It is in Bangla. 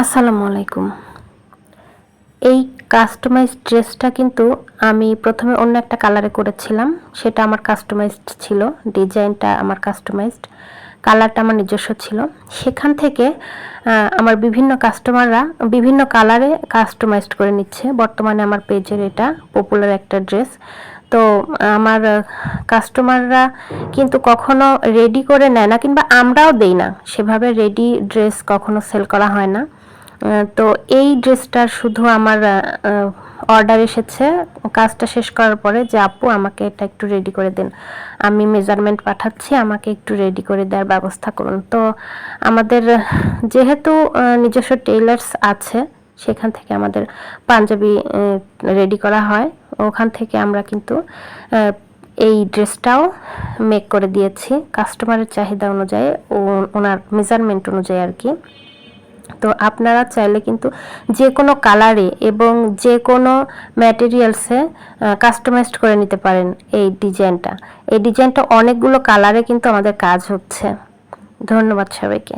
আসসালামু আলাইকুম। এই কাস্টমাইজড ড্রেসটা কিন্তু আমি প্রথমে অন্য একটা কালারে করেছিলাম। সেটা আমার কাস্টমাইজড ছিল। ডিজাইনটা আমার কাস্টমাইজড, কালারটা আমার নিজস্ব ছিল। সেখান থেকে আমার বিভিন্ন কাস্টমাররা বিভিন্ন কালারে কাস্টমাইজড করে নিচ্ছে। বর্তমানে আমার পেজের এটা পপুলার একটা ড্রেস। তো আমার কাস্টমাররা কিন্তু কখনো রেডি করে নেয় না, কিংবা আমরাও দেই না। সেভাবে রেডি ড্রেস কখনো সেল করা হয় না। তো এই ড্রেসটা শুধু আমার অর্ডার এসেছে কাজটা শেষ করার পরে, যে আপু আমাকে এটা একটু রেডি করে দিন, আমি মেজারমেন্ট পাঠাচ্ছি, আমাকে একটু রেডি করে দেওয়ার ব্যবস্থা করুন। তো আমাদের যেহেতু নিজস্ব টেইলার্স আছে, সেখান থেকে আমাদের পাঞ্জাবি রেডি করা হয়। ওখান থেকে আমরা কিন্তু এই ড্রেসটাও মেক করে দিয়েছি কাস্টমারের চাহিদা অনুযায়ী, ওনার মেজারমেন্ট অনুযায়ী আর কি। তো আপনারা চাইলে কিন্তু যে কোনো কালারে এবং যে কোনো ম্যাটেরিয়ালসে কাস্টমাইজড করে নিতে পারেন এই ডিজাইনটা। এই ডিজাইনটা অনেকগুলো কালারে কিন্তু আমাদের কাজ হচ্ছে। ধন্যবাদ সবাইকে।